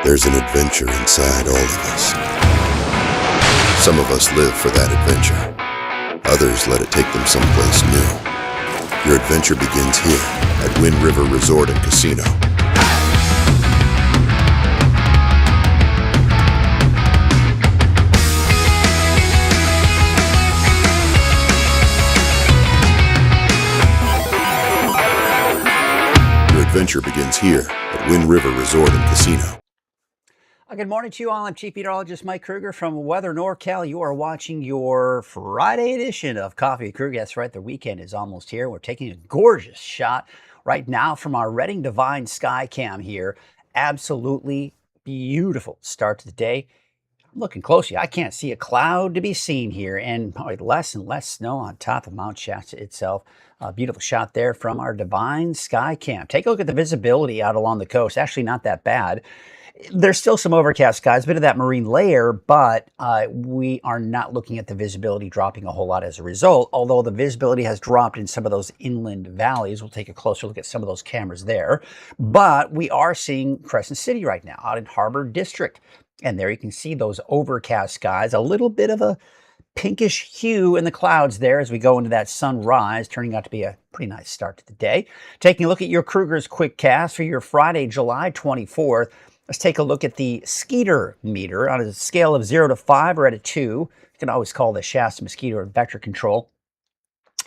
There's an adventure inside all of us. Some of us live for that adventure. Others let it take them someplace new. Your adventure begins here at Wind River Resort and Casino. Your adventure begins here at Wind River Resort and Casino. Good morning to you all. I'm Chief Meteorologist Mike Krueger from Weather NorCal. You are watching your Friday edition of Coffee with Krueger. That's right, the weekend is almost here. We're taking a gorgeous shot right now from our Redding Divine Sky Cam here. Absolutely beautiful start to the day. I'm looking closely. I can't see a cloud to be seen here, and probably less and less snow on top of Mount Shasta itself. A beautiful shot there from our Divine Sky Cam. Take a look at the visibility out along the coast. Actually not that bad. There's still some overcast skies, a bit of that marine layer, but we are not looking at the visibility dropping a whole lot as a result, although the visibility has dropped in some of those inland valleys. We'll take a closer look at some of those cameras there. But we are seeing Crescent City right now out in Harbor District. And there you can see those overcast skies, a little bit of a pinkish hue in the clouds there as we go into that sunrise, turning out to be a pretty nice start to the day. Taking a look at your Krueger's Quick Cast for your Friday, July 24th. Let's take a look at the Skeeter meter on a scale of 0 to 5 or at a 2. You can always call the Shasta Mosquito Vector Control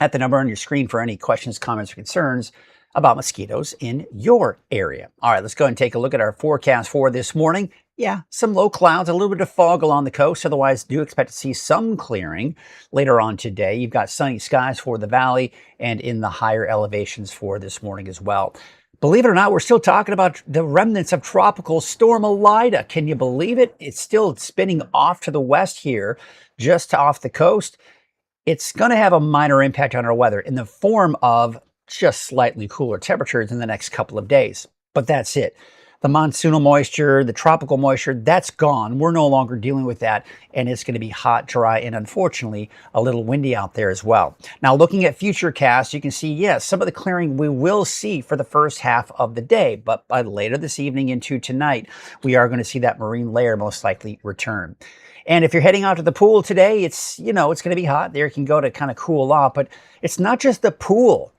at the number on your screen for any questions, comments, or concerns about mosquitoes in your area. All right, let's go ahead and take a look at our forecast for this morning. Yeah, some low clouds, a little bit of fog along the coast. Otherwise, do expect to see some clearing later on today. You've got sunny skies for the valley and in the higher elevations for this morning as well. Believe it or not, we're still talking about the remnants of Tropical Storm Elida. Can you believe it? It's still spinning off to the west here, just off the coast. It's going to have a minor impact on our weather in the form of just slightly cooler temperatures in the next couple of days. But that's it. The monsoonal moisture, the tropical moisture, that's gone. We're no longer dealing with that, and it's going to be hot, dry, and unfortunately, a little windy out there as well. Now, looking at future casts, you can see, yes, some of the clearing we will see for the first half of the day, but by later this evening into tonight, we are going to see that marine layer most likely return. And if you're heading out to the pool today, it's going to be hot. There you can go to kind of cool off, but it's not just the pool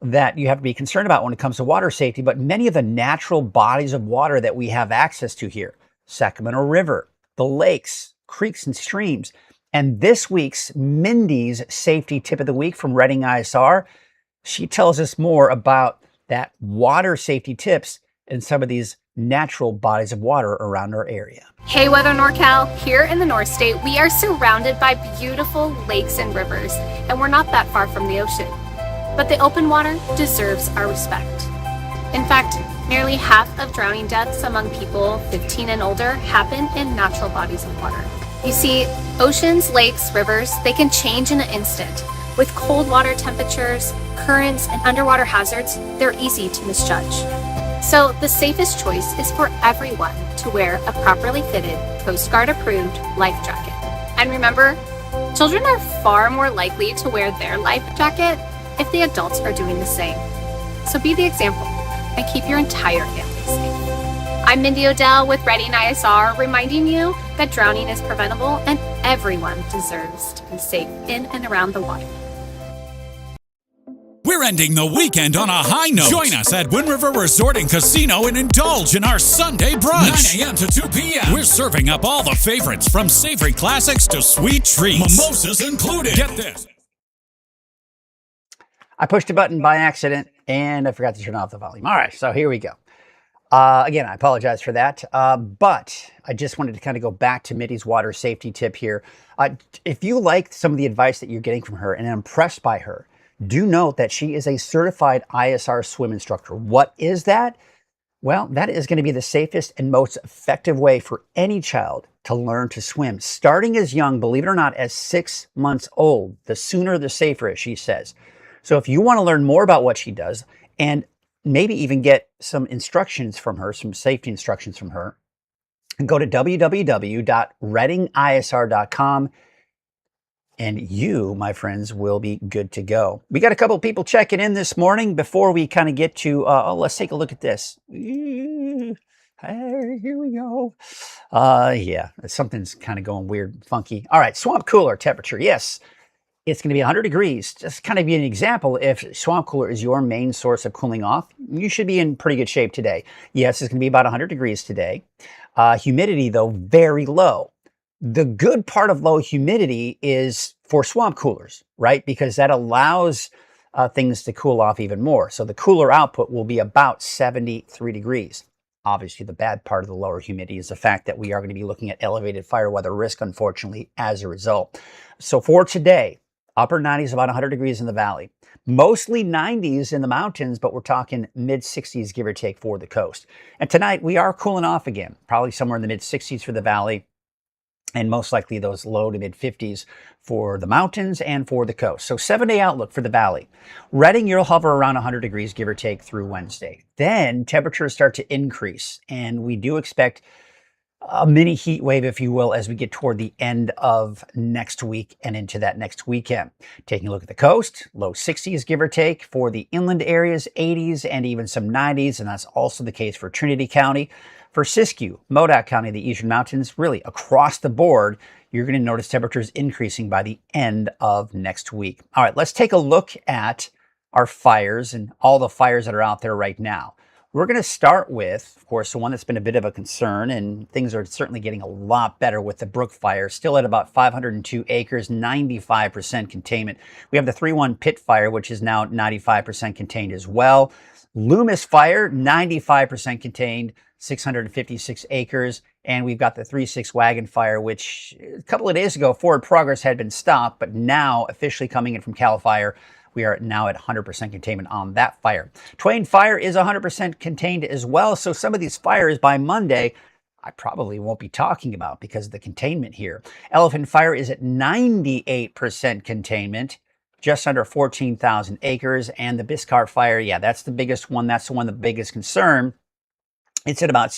that you have to be concerned about when it comes to water safety, but many of the natural bodies of water that we have access to here. Sacramento River, the lakes, creeks, and streams. And this week's Mindy's Safety Tip of the Week from Redding ISR, she tells us more about that water safety tips and some of these natural bodies of water around our area. Hey Weather NorCal, here in the North State, we are surrounded by beautiful lakes and rivers, and we're not that far from the ocean. But the open water deserves our respect. In fact, nearly half of drowning deaths among people 15 and older happen in natural bodies of water. You see, oceans, lakes, rivers, they can change in an instant. With cold water temperatures, currents, and underwater hazards, they're easy to misjudge. So the safest choice is for everyone to wear a properly fitted, Coast Guard approved life jacket. And remember, children are far more likely to wear their life jacket if the adults are doing the same. So be the example and keep your entire family safe. I'm Mindy O'Dell with Reading ISR, reminding you that drowning is preventable and everyone deserves to be safe in and around the water. We're ending the weekend on a high note. Join us at Wind River Resort and Casino and indulge in our Sunday brunch. 9 a.m. to 2 p.m. We're serving up all the favorites from savory classics to sweet treats. Mimosas included. Get this. I pushed a button by accident and I forgot to turn off the volume. All right, so here we go. Again, I apologize for that, but I just wanted to kind of go back to Mitty's water safety tip here. If you like some of the advice that you're getting from her and are impressed by her, do note that she is a certified ISR swim instructor. What is that? Well, that is going to be the safest and most effective way for any child to learn to swim. Starting as young, believe it or not, as 6 months old. The sooner, the safer, as she says. So if you want to learn more about what she does and maybe even get some instructions from her, some safety instructions from her, go to www.readingisr.com. And you, my friends, will be good to go. We got a couple of people checking in this morning. Before we kind of get to, let's take a look at this. Here we go. Yeah, something's kind of going weird, funky. All right, swamp cooler temperature. Yes, it's going to be 100 degrees. Just kind of be an example. If swamp cooler is your main source of cooling off, you should be in pretty good shape today. Yes, it's going to be about 100 degrees today. Humidity, though, very low. The good part of low humidity is for swamp coolers, right? Because that allows things to cool off even more. So the cooler output will be about 73 degrees. Obviously, the bad part of the lower humidity is the fact that we are going to be looking at elevated fire weather risk, unfortunately, as a result. So for today, upper 90s, about 100 degrees in the valley. Mostly 90s in the mountains, but we're talking mid-60s, give or take, for the coast. And tonight, we are cooling off again, probably somewhere in the mid-60s for the valley, and most likely those low to mid-50s for the mountains and for the coast. So 7-day outlook for the valley. Reading, you'll hover around 100 degrees, give or take, through Wednesday. Then temperatures start to increase, and we do expect a mini heat wave, if you will, as we get toward the end of next week and into that next weekend. Taking a look at the coast, low 60s, give or take. For the inland areas, 80s and even some 90s, and that's also the case for Trinity County. For Siskiyou, Modoc County, the Eastern Mountains, really across the board, you're going to notice temperatures increasing by the end of next week. All right, let's take a look at our fires and all the fires that are out there right now. We're going to start with, of course, the one that's been a bit of a concern, and things are certainly getting a lot better with the Brook Fire, still at about 502 acres, 95% containment. We have the 3-1 Pit Fire, which is now 95% contained as well. Loomis Fire, 95% contained, 656 acres. And we've got the 3-6 Wagon Fire, which a couple of days ago, forward progress had been stopped, but now officially coming in from Cal Fire, we are now at 100% containment on that fire. Twain Fire is 100% contained as well. So some of these fires by Monday, I probably won't be talking about because of the containment here. Elephant Fire is at 98% containment, just under 14,000 acres. And the Biscar Fire, yeah, that's the biggest one. That's the one, the biggest concern. It's at about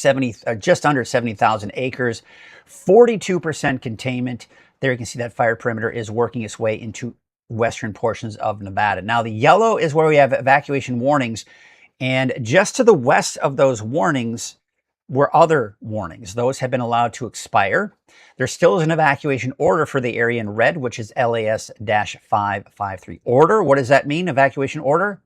just under 70,000 acres, 42% containment. There you can see that fire perimeter is working its way into western portions of Nevada. Now, the yellow is where we have evacuation warnings. And just to the west of those warnings were other warnings. Those have been allowed to expire. There still is an evacuation order for the area in red, which is LAS-553 order. What does that mean, evacuation order?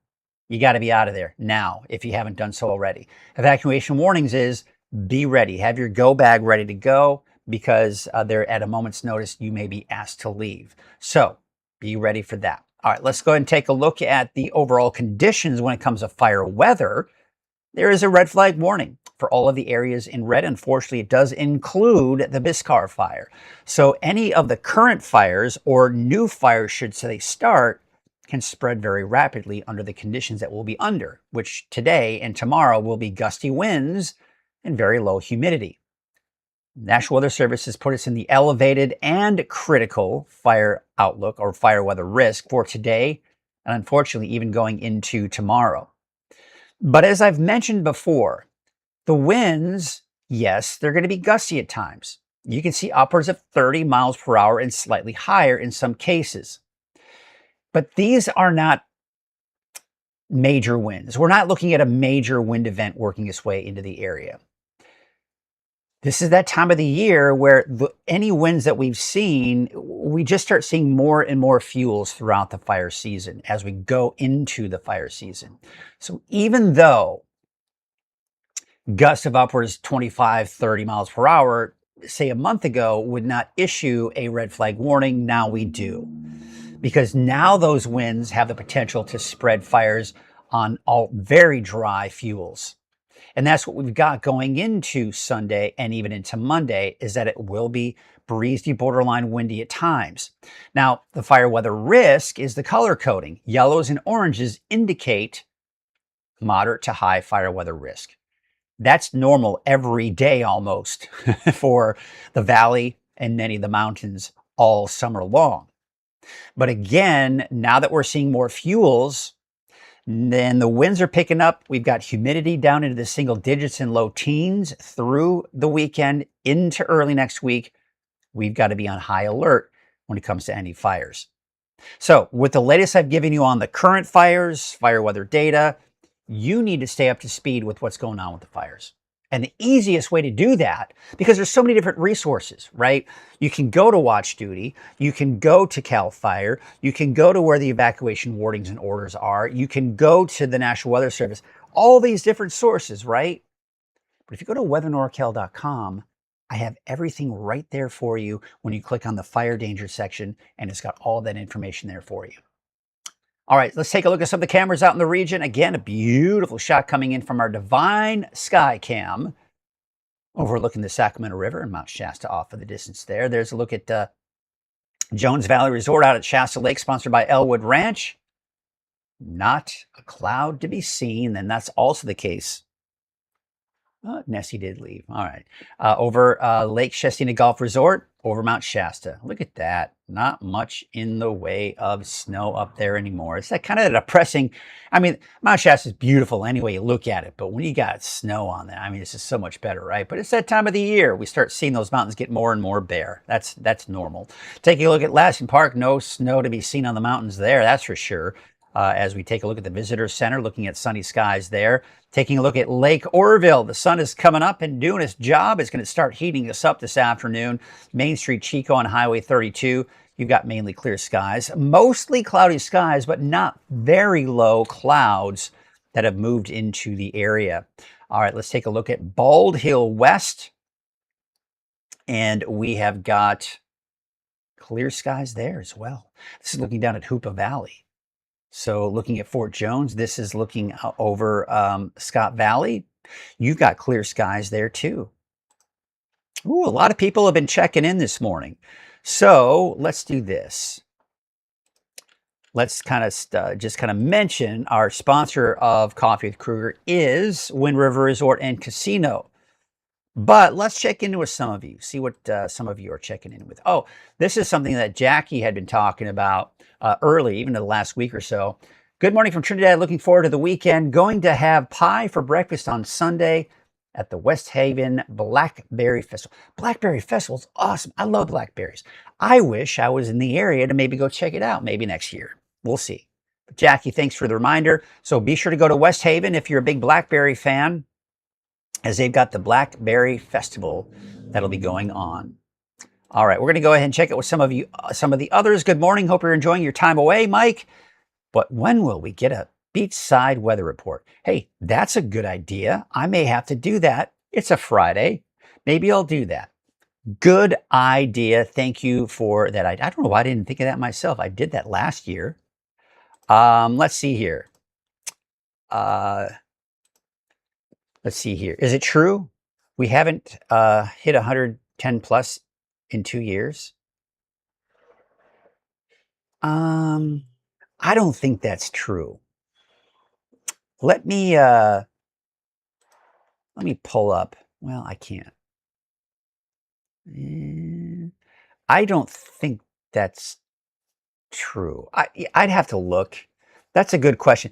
You got to be out of there now if you haven't done so already. Evacuation warnings is be ready. Have your go bag ready to go because they're at a moment's notice you may be asked to leave. So be ready for that. All right, let's go ahead and take a look at the overall conditions when it comes to fire weather. There is a red flag warning for all of the areas in red. Unfortunately, it does include the Biscar Fire. So any of the current fires or new fires, should they start, can spread very rapidly under the conditions that we'll be under, which today and tomorrow will be gusty winds and very low humidity. National Weather Service has put us in the elevated and critical fire outlook or fire weather risk for today, and unfortunately even going into tomorrow. But as I've mentioned before, the winds, yes, they're going to be gusty at times. You can see upwards of 30 miles per hour and slightly higher in some cases. But these are not major winds. We're not looking at a major wind event working its way into the area. This is that time of the year where any winds that we've seen, we just start seeing more and more fuels throughout the fire season as we go into the fire season. So even though gusts of upwards 25, 30 miles per hour, say a month ago, would not issue a red flag warning, now we do. Because now those winds have the potential to spread fires on all very dry fuels. And that's what we've got going into Sunday and even into Monday, is that it will be breezy, borderline windy at times. Now, the fire weather risk is the color coding. Yellows and oranges indicate moderate to high fire weather risk. That's normal every day almost for the valley and many of the mountains all summer long. But again, now that we're seeing more fuels, then the winds are picking up. We've got humidity down into the single digits and low teens through the weekend into early next week. We've got to be on high alert when it comes to any fires. So with the latest I've given you on the current fires, fire weather data, you need to stay up to speed with what's going on with the fires. And the easiest way to do that, because there's so many different resources, right? You can go to Watch Duty, you can go to CAL FIRE, you can go to where the evacuation warnings and orders are, you can go to the National Weather Service, all these different sources, right? But if you go to weathernorcal.com, I have everything right there for you when you click on the fire danger section, and it's got all that information there for you. All right, let's take a look at some of the cameras out in the region. Again, a beautiful shot coming in from our Divine Sky Cam overlooking the Sacramento River and Mount Shasta off in the distance there. There's a look at Jones Valley Resort out at Shasta Lake, sponsored by Elwood Ranch. Not a cloud to be seen, and that's also the case. Nessie did leave. All right. Over Lake Shestina Golf Resort, over Mount Shasta. Look at that. Not much in the way of snow up there anymore. It's that kind of depressing. I mean, Mount Shasta is beautiful any way you look at it, but when you got snow on there, I mean, it's just so much better, right? But it's that time of the year. We start seeing those mountains get more and more bare. That's normal. Taking a look at Lassen Park, no snow to be seen on the mountains there, that's for sure. As we take a look at the visitor center, looking at sunny skies there. Taking a look at Lake Oroville, the sun is coming up and doing its job. It's going to start heating us up this afternoon. Main Street Chico on Highway 32, you've got mainly clear skies. Mostly cloudy skies, but not very low clouds that have moved into the area. All right, let's take a look at Bald Hill West. And we have got clear skies there as well. This is looking down at Hoopa Valley. So looking at Fort Jones, this is looking over Scott Valley. You've got clear skies there too. Ooh, a lot of people have been checking in this morning. So let's do this. Let's kind of just mention our sponsor of Coffee with Krueger is Wind River Resort and Casino. But let's check in with some of you, see what some of you are checking in with. Oh, this is something that Jackie had been talking about early, even in the last week or so. Good morning from Trinidad. Looking forward to the weekend. Going to have pie for breakfast on Sunday at the West Haven Blackberry Festival. Blackberry Festival is awesome. I love blackberries. I wish I was in the area to maybe go check it out maybe next year. We'll see. But Jackie, thanks for the reminder. So be sure to go to West Haven if you're a big blackberry fan, as they've got the Blackberry Festival that'll be going on. All right, we're going to go ahead and check it with some of the others. Good morning. Hope you're enjoying your time away, Mike. But when will we get a beachside weather report? Hey, that's a good idea. I may have to do that. It's a Friday. Maybe I'll do that. Good idea. Thank you for that. I don't know why I didn't think of that myself. I did that last year. Let's see here. Let's see here. Is it true we haven't hit 110 plus in 2 years? I don't think that's true. Let me pull up. Well, I can't. I don't think that's true. I'd have to look. That's a good question.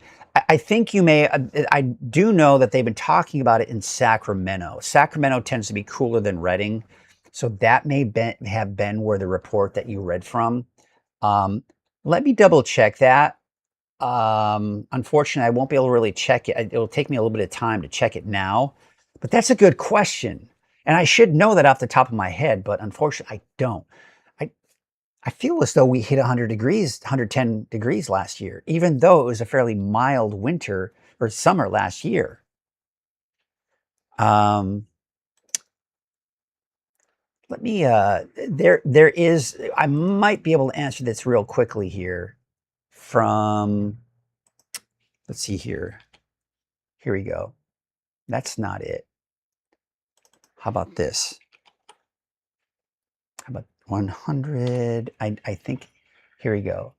I think you may, I do know that they've been talking about it in Sacramento. Sacramento tends to be cooler than Redding. So that may have been where the report that you read from. Let me double check that. Unfortunately, I won't be able to really check it. It'll take me a little bit of time to check it now. But that's a good question. And I should know that off the top of my head, but unfortunately, I don't. I feel as though we hit 100 degrees, 110 degrees last year, even though it was a fairly mild winter or summer last year. Let me, there is, I might be able to answer this real quickly here from, let's see here. Here we go. That's not it. How about this? How about 100? I think, here we go.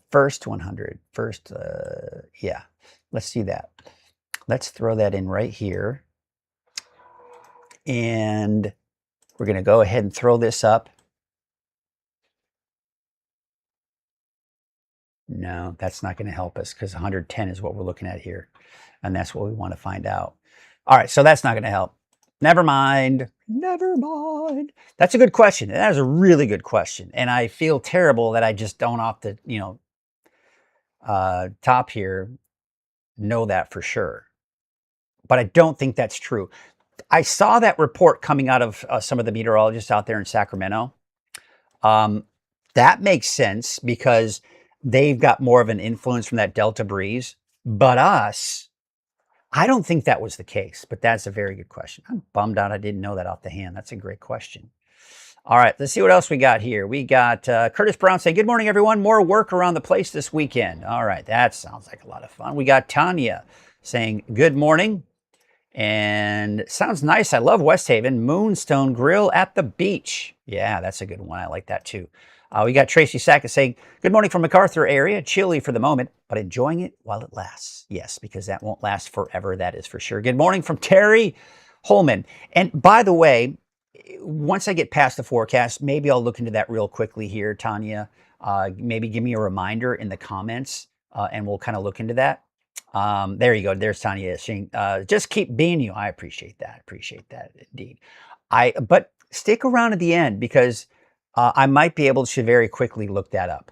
First 100, first, yeah, let's do that. Let's throw that in right here. And we're going to go ahead and throw this up. No, that's not going to help us because 110 is what we're looking at here. And that's what we want to find out. All right, so that's not going to help. Never mind. Never mind. That's a good question. That is a really good question. And I feel terrible that I just don't off the, top here know that for sure. But I don't think that's true. I saw that report coming out of some of the meteorologists out there in Sacramento. That makes sense because they've got more of an influence from that Delta breeze. But us, I don't think that was the case, but that's a very good question. I'm bummed out I didn't know that off the hand. That's a great question. All right, let's see what else we got here. We got Curtis Brown saying, good morning, everyone. More work around the place this weekend. All right, that sounds like a lot of fun. We got Tanya saying, good morning. And sounds nice. I love West Haven. Moonstone Grill at the beach. Yeah, that's a good one. I like that too. We got Tracy Sackett saying, good morning from MacArthur area. Chilly for the moment, but enjoying it while it lasts. Yes, because that won't last forever. That is for sure. Good morning from Terry Holman. And by the way, once I get past the forecast, maybe I'll look into that real quickly here, Tanya. Maybe give me a reminder in the comments and we'll kind of look into that. There you go. There's Tanya saying, just keep being you. I appreciate that. Appreciate that indeed. But stick around at the end because I might be able to very quickly look that up.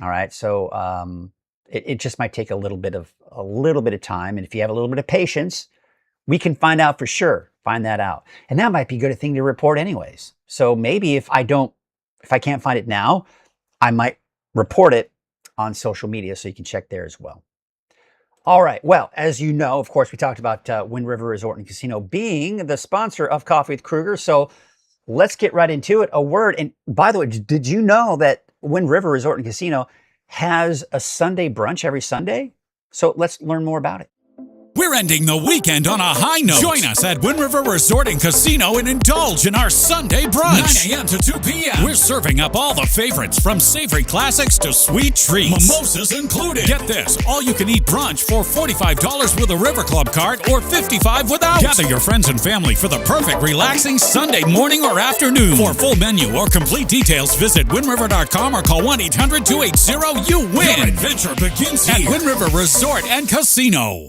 All right. So it just might take a little bit of time. And if you have a little bit of patience, we can find out for sure. Find that out. And that might be a good thing to report anyways. So maybe if I can't find it now, I might report it on social media so you can check there as well. All right. Well, as you know, of course, we talked about Wind River Resort and Casino being the sponsor of Coffee with Krueger. So let's get right into it. A word. And by the way, did you know that Wind River Resort and Casino has a Sunday brunch every Sunday? So let's learn more about it. We're ending the weekend on a high note. Join us at Wind River Resort and Casino and indulge in our Sunday brunch. 9 a.m. to 2 p.m. We're serving up all the favorites from savory classics to sweet treats. Mimosas included. Get this, all you can eat brunch for $45 with a River Club card or $55 without. Gather your friends and family for the perfect relaxing Sunday morning or afternoon. For full menu or complete details, visit windriver.com or call 1-800-280-YOU-WIN. Your adventure begins here at Wind River Resort and Casino.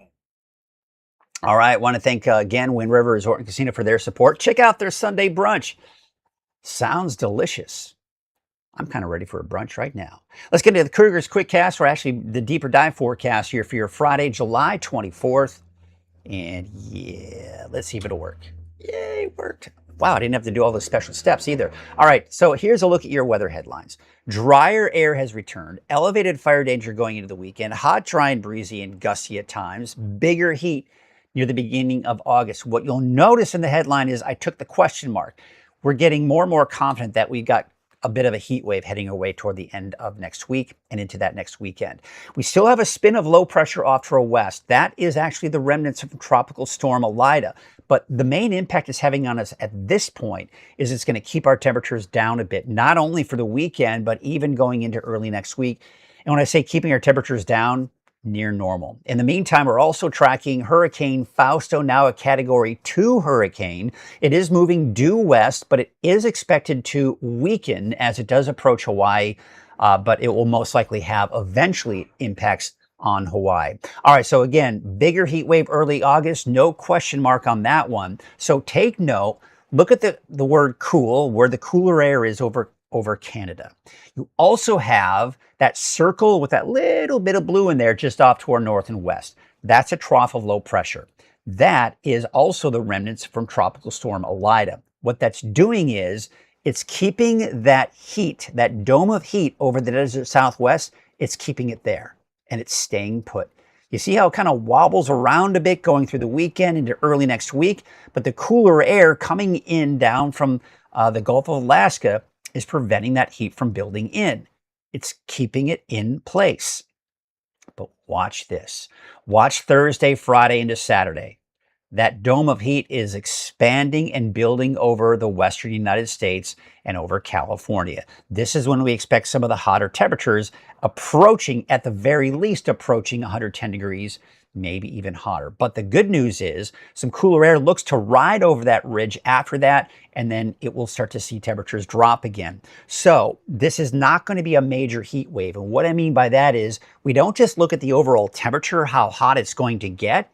All right. Want to thank again Wind River Resort and Casino for their support. Check out their Sunday brunch. Sounds delicious. I'm kind of ready for a brunch right now. Let's get into the Krueger's Quick Cast, or actually the deeper dive forecast here for your Friday, July 24th. And yeah, let's see if it'll work. Yay, it worked. Wow, I didn't have to do all the special steps either. All right, so here's a look at your weather headlines. Drier air has returned. Elevated fire danger going into the weekend. Hot, dry, and breezy and gusty at times. Bigger heat near the beginning of August. What you'll notice in the headline is I took the question mark. We're getting more and more confident that we've got a bit of a heat wave heading away toward the end of next week and into that next weekend. We still have a spin of low pressure off to our west. That is actually the remnants of Tropical Storm Elida. But the main impact it's having on us at this point is it's going to keep our temperatures down a bit, not only for the weekend, but even going into early next week. And when I say keeping our temperatures down, near normal. In the meantime, we're also tracking Hurricane Fausto, now a Category 2 hurricane. It is moving due west, but it is expected to weaken as it does approach Hawaii, but it will most likely have eventually impacts on Hawaii. All right, so again, bigger heat wave early August, no question mark on that one. So take note, look at the word cool, where the cooler air is over Canada. You also have that circle with that little bit of blue in there just off to our north and west. That's a trough of low pressure. That is also the remnants from Tropical Storm Elida. What that's doing is it's keeping that heat, that dome of heat over the desert Southwest, it's keeping it there and it's staying put. You see how it kind of wobbles around a bit going through the weekend into early next week, but the cooler air coming in down from the Gulf of Alaska is preventing that heat from building in. It's keeping it in place. But watch this. Watch Thursday, Friday into Saturday. That dome of heat is expanding and building over the western United States and over California. This is when we expect some of the hotter temperatures approaching, at the very least, approaching 110 degrees, maybe even hotter. But the good news is some cooler air looks to ride over that ridge after that, and then it will start to see temperatures drop again. So this is not going to be a major heat wave. And what I mean by that is we don't just look at the overall temperature, how hot it's going to get,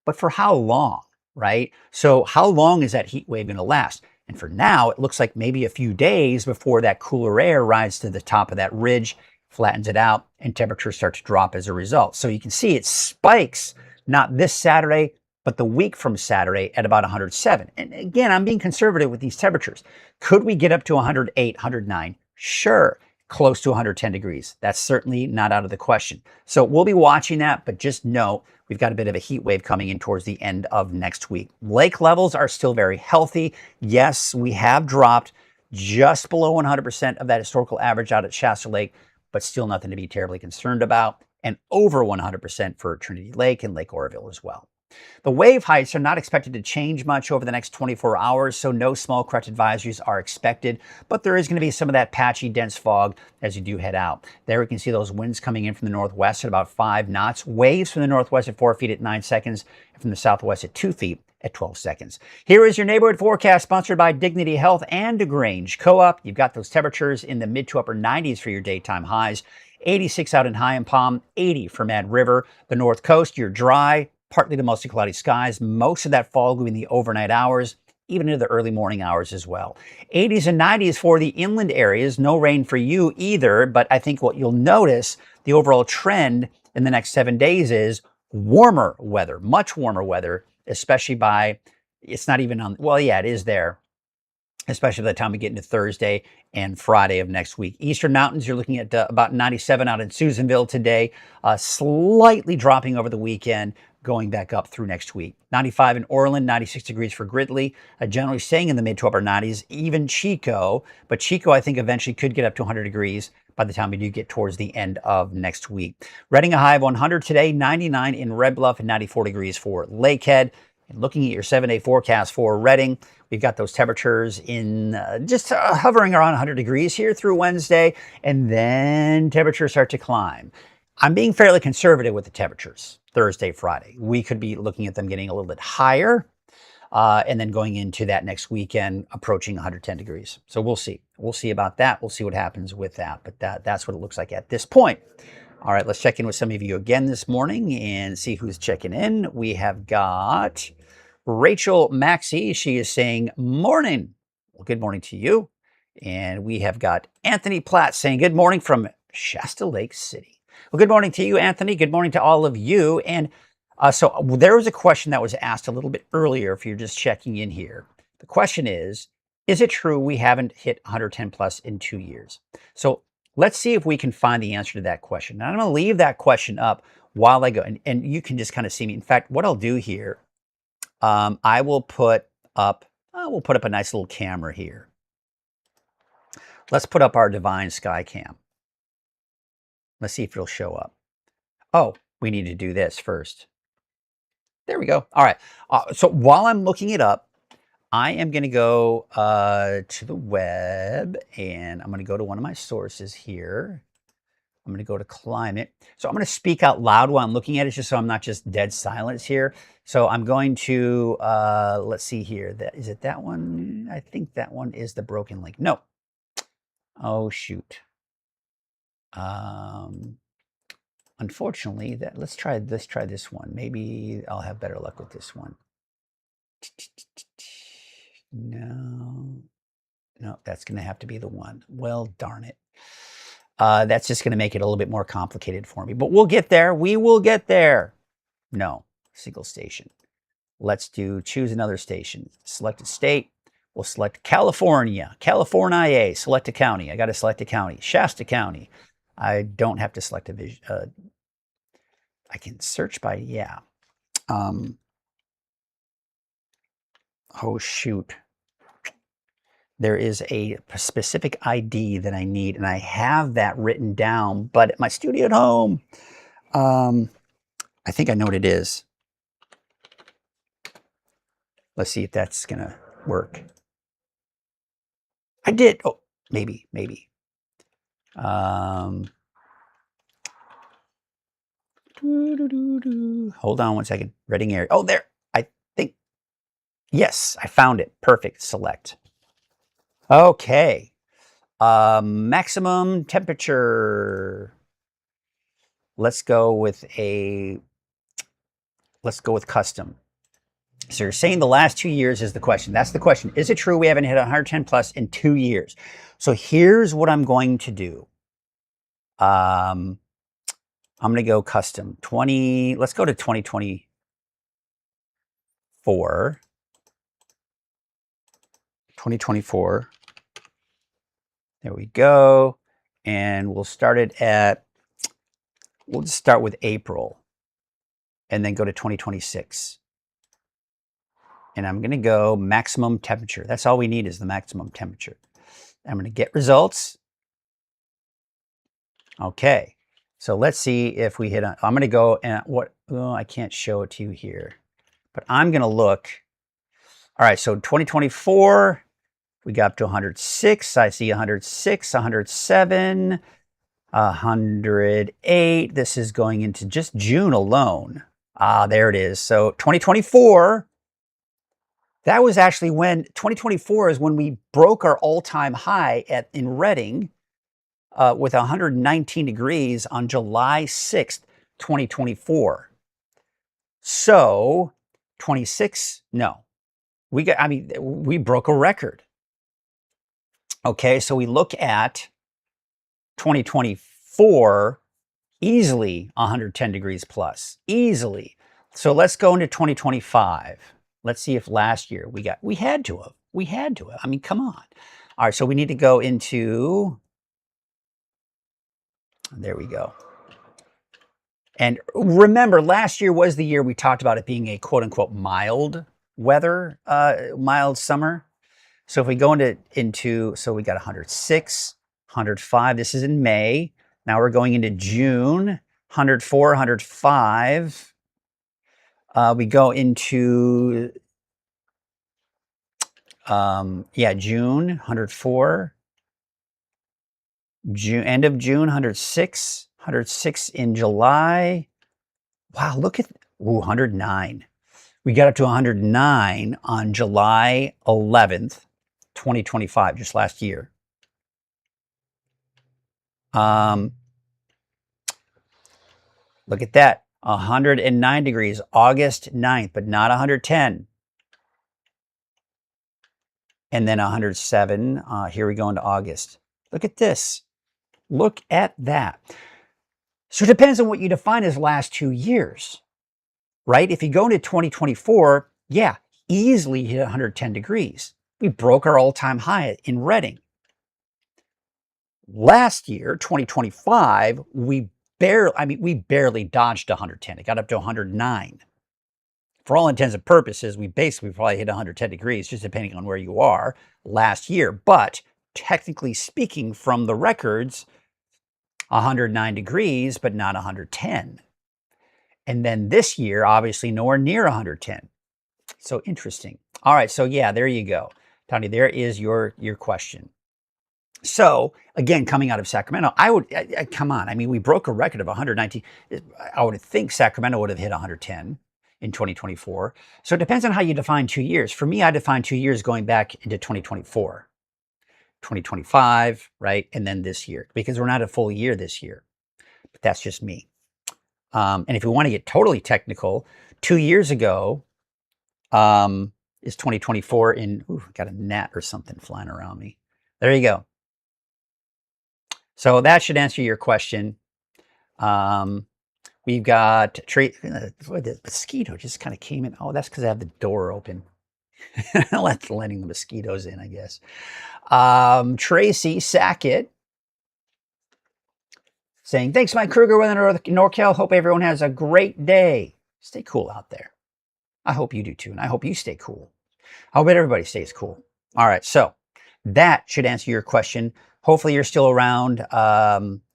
but for how long, right? So how long is that heat wave going to last? And for now, it looks like maybe a few days before that cooler air rises to the top of that ridge, flattens it out, and temperatures start to drop as a result. So you can see it spikes, not this Saturday, but the week from Saturday at about 107. And again, I'm being conservative with these temperatures. Could we get up to 108, 109? Sure. Close to 110 degrees. That's certainly not out of the question. So we'll be watching that, but just know we've got a bit of a heat wave coming in towards the end of next week. Lake levels are still very healthy. Yes, we have dropped just below 100% of that historical average out at Shasta Lake, but still nothing to be terribly concerned about, and over 100% for Trinity Lake and Lake Oroville as well. The wave heights are not expected to change much over the next 24 hours, so no small craft advisories are expected, but there is going to be some of that patchy, dense fog as you do head out. There we can see those winds coming in from the northwest at about 5 knots, waves from the northwest at 4 feet at 9 seconds, and from the southwest at 2 feet at 12 seconds. Here is your neighborhood forecast sponsored by Dignity Health and DeGrange Co-op. You've got those temperatures in the mid to upper 90s for your daytime highs. 86 out in High and Palm, 80 for Mad River. The North Coast, you're dry, partly to mostly cloudy skies. Most of that fog will be in the overnight hours, even into the early morning hours as well. 80s and 90s for the inland areas. No rain for you either, but I think what you'll notice, the overall trend in the next 7 days is warmer weather, much warmer weather, especially by, it's not even on, well, yeah, it is there, especially by the time we get into Thursday and Friday of next week. Eastern Mountains, you're looking at about 97 out in Susanville today, slightly dropping over the weekend, going back up through next week. 95 in Orland, 96 degrees for Gridley, generally staying in the mid to upper 90s, even Chico. But Chico, I think, eventually could get up to 100 degrees by the time we do get towards the end of next week. Reading a high of 100 today, 99 in Red Bluff, and 94 degrees for Lakehead. And looking at your 7-day forecast for Reading, we've got those temperatures in just hovering around 100 degrees here through Wednesday, and then temperatures start to climb. I'm being fairly conservative with the temperatures Thursday, Friday. We could be looking at them getting a little bit higher and then going into that next weekend approaching 110 degrees. So we'll see. We'll see about that. We'll see what happens with that. But that's what it looks like at this point. All right, let's check in with some of you again this morning and see who's checking in. We have got Rachel Maxey. She is saying, morning. Well, good morning to you. And we have got Anthony Platt saying, good morning from Shasta Lake City. Well, good morning to you, Anthony. Good morning to all of you. And so there was a question that was asked a little bit earlier if you're just checking in here. The question is it true we haven't hit 110 plus in 2 years? So let's see if we can find the answer to that question. Now, I'm going to leave that question up while I go, and you can just kind of see me. In fact, what I'll do here, I will put up, we'll put up a nice little camera here. Let's put up our Divine Sky Cam. Let's see if it'll show up. Oh, we need to do this first. There we go. All right. So while I'm looking it up, I am going to go to the web, and I'm going to go to one of my sources here. I'm going to go to climate. So I'm going to speak out loud while I'm looking at it, just so I'm not just dead silence here. So I'm going to, let's see here. Is it that one? I think that one is the broken link. No. Oh, shoot. unfortunately, let's try this one. Maybe I'll have better luck with this one. No, that's going to have to be the one. Well, darn it. That's just going to make it a little bit more complicated for me, but we'll get there. We will get there. No, single station. Let's choose another station. Select a state. We'll select California. California. Select a county. I got to select a county. Shasta County. I don't have to select a I can search by, yeah. Oh, shoot. There is a specific ID that I need, and I have that written down, but at my studio at home, I think I know what it is. Let's see if that's going to work. I did. Oh, maybe. Hold on one second. Reading area. Oh, there. I think. Yes, I found it. Perfect. Select. Okay. Maximum temperature. Let's go with custom. So you're saying the last 2 years is the question. That's the question. Is it true we haven't hit 110 plus in 2 years? So here's what I'm going to do. I'm going to go custom 20. Let's go to 2024. 2024. There we go. And we'll start it at, we'll just start with April and then go to 2026. And I'm going to go maximum temperature. That's all we need is the maximum temperature. I'm going to get results. Okay. So let's see if we hit on, I'm going to go and I can't show it to you here, but I'm going to look. All right. So 2024, we got up to 106. I see 106, 107, 108. This is going into just June alone. There it is. So 2024, that was actually when 2024 is when we broke our all-time high in Reading with 119 degrees on July 6th, 2024. So 26, no. We broke a record. Okay, so we look at 2024, easily 110 degrees plus, easily. So let's go into 2025. Let's see if last year we had to have. I mean, come on. All right, so we need to go into, there we go. And remember, last year was the year we talked about it being a quote unquote mild weather, mild summer. So if we go into, so we got 106, 105, this is in May. Now we're going into June, 104, 105. We go into, June, 104. End of June, 106. 106 in July. Wow, look at, 109. We got up to 109 on July 11th, 2025, just last year. Look at that. 109 degrees, August 9th, but not 110. And then 107. Here we go into August. Look at this. Look at that. So it depends on what you define as last 2 years, right? If you go into 2024, yeah, easily hit 110 degrees. We broke our all-time high in Reading. Last year, 2025, we barely dodged 110. It got up to 109. For all intents and purposes, we basically probably hit 110 degrees, just depending on where you are last year. But technically speaking, from the records, 109 degrees, but not 110. And then this year, obviously nowhere near 110. So interesting. All right, so yeah, there you go. Tony, there is your question. So again, coming out of Sacramento, come on. I mean, we broke a record of 119. I would think Sacramento would have hit 110 in 2024. So it depends on how you define 2 years. For me, I define 2 years going back into 2024, 2025, right? And then this year, because we're not a full year this year. But that's just me. And if you want to get totally technical, 2 years ago is 2024 in, ooh, got a gnat or something flying around me. There you go. So that should answer your question. We've got, the mosquito just kind of came in. Oh, that's because I have the door open. Letting the mosquitoes in, I guess. Tracy Sackett saying, thanks, Mike Krueger, Weather NorCal. Hope everyone has a great day. Stay cool out there. I hope you do too, and I hope you stay cool. I hope everybody stays cool. All right, so that should answer your question. Hopefully you're still around,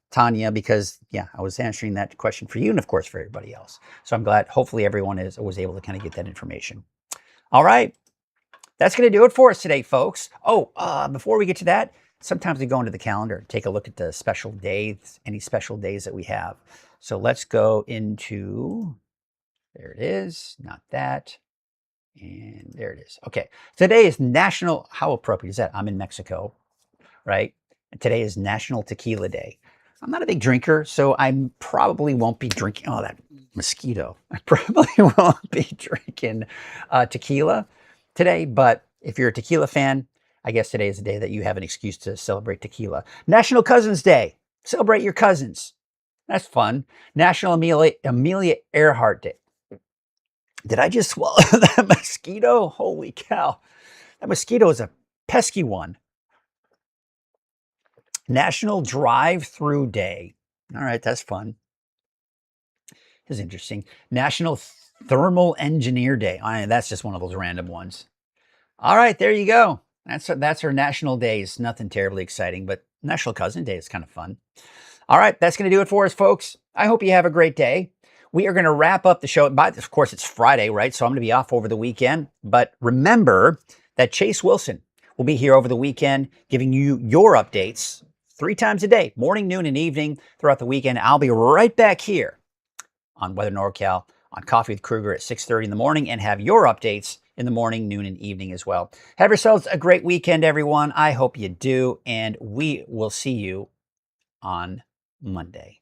Tanya, because, yeah, I was answering that question for you and, of course, for everybody else. So I'm glad, hopefully everyone was able to kind of get that information. All right. That's going to do it for us today, folks. Oh, before we get to that, sometimes we go into the calendar, take a look at the special days, any special days that we have. So let's go into, there it is, not that, and there it is. Okay, today is National, how appropriate is that? I'm in Mexico, right? And today is National Tequila Day. I'm not a big drinker, so I probably won't be drinking, oh, that mosquito. I probably won't be drinking tequila today, but if you're a tequila fan, I guess today is the day that you have an excuse to celebrate tequila. National Cousins Day. Celebrate your cousins. That's fun. National Amelia Earhart Day. Did I just swallow that mosquito? Holy cow. That mosquito is a pesky one. National Drive-Through Day. All right, that's fun. This is interesting. National Thermal Engineer Day. That's just one of those random ones. All right, there you go. That's our national days. Nothing terribly exciting, but National Cousin Day is kind of fun. All right, that's going to do it for us, folks. I hope you have a great day. We are going to wrap up the show. Of course, it's Friday, right? So I'm going to be off over the weekend. But remember that Chase Wilson will be here over the weekend giving you your updates 3 times a day, morning, noon, and evening throughout the weekend. I'll be right back here on Weather NorCal on Coffee with Krueger at 6:30 in the morning and have your updates in the morning, noon, and evening as well. Have yourselves a great weekend, everyone. I hope you do, and we will see you on Monday.